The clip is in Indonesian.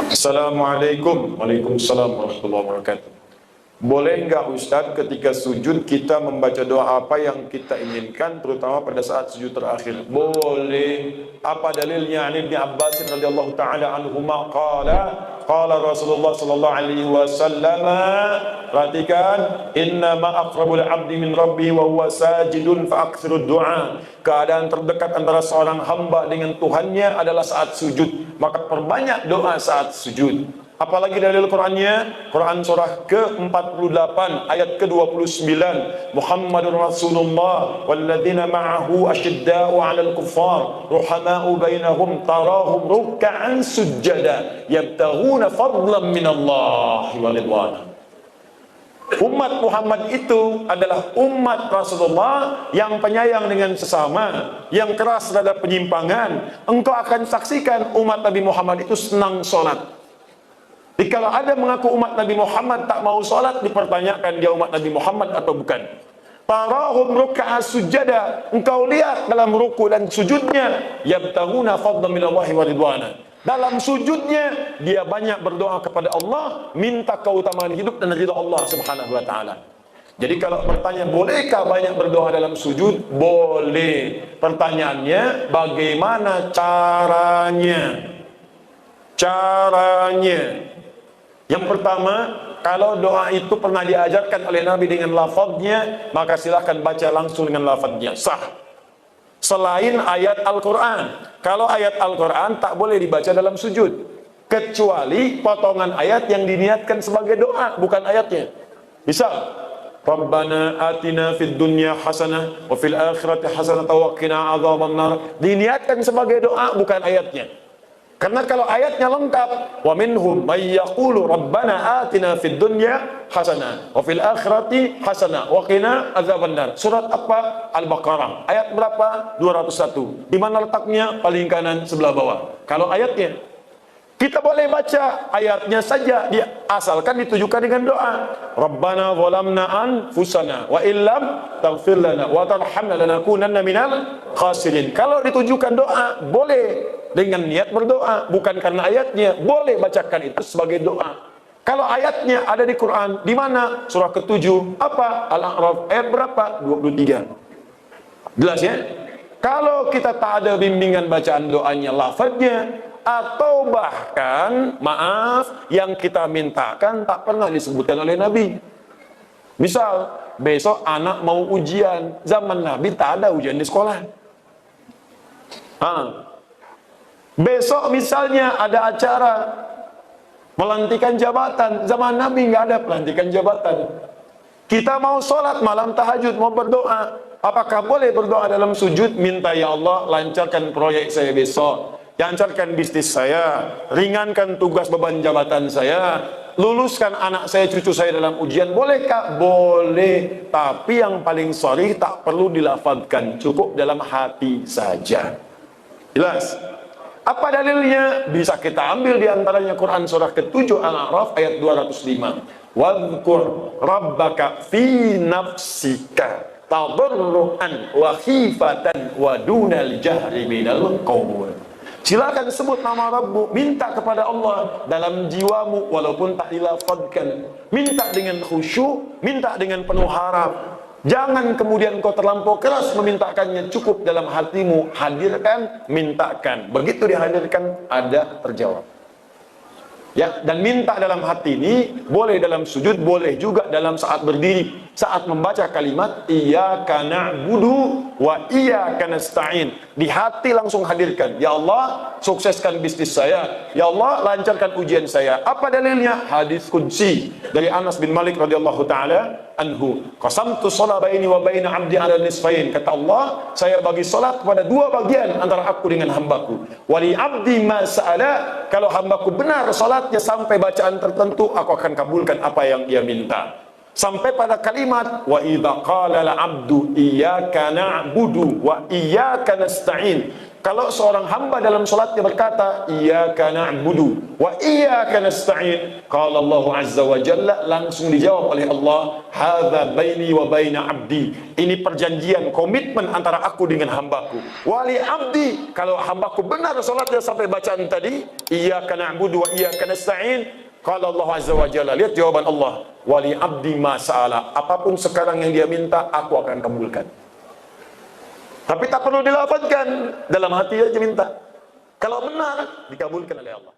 Assalamualaikum. Waalaikumsalam warahmatullahi wabarakatuh. Boleh enggak Ustadz ketika sujud kita membaca doa apa yang kita inginkan, terutama pada saat sujud terakhir? Boleh. Apa dalilnya? An Ibnu Abbas radhiyallahu taala anhuma qala Rasulullah sallallahu alaihi wasallam, perhatikan, inna ma aqrabul abdi min rabbi wa huwa sajidun fa aktsirud du'a. Keadaan terdekat antara seorang hamba dengan Tuhannya adalah saat sujud, maka perbanyak doa saat sujud. Apalagi dalil Qur'annya, Quran surah ke-48 ayat ke-29, Muhammadur Rasulullah walladzina ma'ahu asyidda'u 'alal kuffar ruhama'u bainahum tarahum ruk'an sujada yabtaghuna fadlan minallahi wa ridwana. Umat Muhammad itu adalah umat Rasulullah yang penyayang dengan sesama, yang keras terhadap penyimpangan. Engkau akan saksikan umat Nabi Muhammad itu senang sholat. Jadi kalau ada mengaku umat Nabi Muhammad tak mau sholat, dipertanyakan dia umat Nabi Muhammad atau bukan. Tarahum ruk'a sujada, engkau lihat dalam ruku dan sujudnya, yabtaghuna fadlan minallahi wa ridwana. Dalam sujudnya dia banyak berdoa kepada Allah, minta keutamaan hidup dan ridha Allah Subhanahu wa taala. Jadi kalau bertanya bolehkah banyak berdoa dalam sujud? Boleh. Pertanyaannya bagaimana caranya? Yang pertama, kalau doa itu pernah diajarkan oleh Nabi dengan lafadznya, maka silahkan baca langsung dengan lafadznya, sah. Selain ayat Al-Quran, kalau ayat Al-Quran tak boleh dibaca dalam sujud, kecuali potongan ayat yang diniatkan sebagai doa, bukan ayatnya. Misal, Rabbana atina fid dunya hasanah wa fil akhirati hasanah wa qina adzabannar, diniatkan sebagai doa, bukan ayatnya. Karena kalau ayatnya lengkap, wa minhum may yaqulu rabbana atina fid dunya hasanah wa fil akhirati hasanah wa qina adzabannar. Surat apa? Al-Baqarah. Ayat berapa? 201. Di mana letaknya? Paling kanan sebelah bawah. Kalau ayatnya, kita boleh baca ayatnya saja, dia asalkan ditujukan dengan doa. Rabbana zalamna anfusana wa illam taghfir lana wa tarhamna lanakunanna minal khasirin. Kalau ditujukan doa, boleh dengan niat berdoa, bukan karena ayatnya. Boleh bacakan itu sebagai doa. Kalau ayatnya ada di Quran, di mana? Surah ke-7, apa? Al-A'raf, ayat berapa? 23. Jelas ya? Kalau kita tak ada bimbingan bacaan doanya, lafadznya, atau bahkan, maaf, yang kita mintakan tak pernah disebutkan oleh Nabi. Misal, besok anak mau ujian, zaman Nabi tak ada ujian di sekolah. Besok misalnya ada acara pelantikan jabatan, zaman Nabi nggak ada pelantikan jabatan. Kita mau sholat malam tahajud, mau berdoa, apakah boleh berdoa dalam sujud? Minta, ya Allah lancarkan proyek saya besok, lancarkan bisnis saya, ringankan tugas beban jabatan saya, luluskan anak saya, cucu saya dalam ujian. Bolehkah? Boleh. Tapi yang paling sharih tak perlu dilafadzkan, cukup dalam hati saja. Jelas? Apa dalilnya? Bisa kita ambil di antaranya Quran surah ke-7 Al-A'raf ayat 205. Wadhkur rabbaka fi nafsika tadarruan wa khifatan wa dunal jahri minal qaul. Silakan sebut nama Rabbu, minta kepada Allah dalam jiwamu walaupun tak dilafadzkan. Minta dengan khusyuk, minta dengan penuh harap. Jangan kemudian kau terlampau keras memintakannya, cukup dalam hatimu, hadirkan, mintakan. Begitu dihadirkan, ada terjawab. Ya, dan minta dalam hati ini boleh dalam sujud, boleh juga dalam saat berdiri. Saat membaca kalimat iyyaka na'budu wa iyyaka nasta'in, di hati langsung hadirkan, ya Allah sukseskan bisnis saya, ya Allah lancarkan ujian saya. Apa dalilnya? Hadis qudsi dari Anas bin Malik radhiyallahu taala anhu, qasamtu shalah baini wa baina 'abdi 'ala nisfain. Kata Allah, saya bagi salat kepada dua bagian antara aku dengan hambaku. Wali 'abdi ma sa'ala, kalau hambaku benar salatnya sampai bacaan tertentu, aku akan kabulkan apa yang dia minta. Sampai pada kalimat wa idza qala al-'abdu iyyaka na'budu wa iyyaka nasta'in, Kalau seorang hamba dalam salatnya berkata, iyyaka na'budu wa iyyaka nasta'in, qala Allah azza wa jalla, langsung dijawab oleh Allah, hadza baini wa baina abdi. Ini perjanjian, komitmen antara aku dengan hambaku. Wali abdi, kalau hambaku benar salatnya sampai bacaan tadi, iyyaka na'budu wa iyyaka nasta'in, qala Allah azza wa jalla. Lihat jawaban Allah, wali abdi ma sa'ala. Apapun sekarang yang dia minta, aku akan kabulkan. Tapi tak perlu dilafazkan, dalam hati aja minta. Kalau benar, dikabulkan oleh Allah.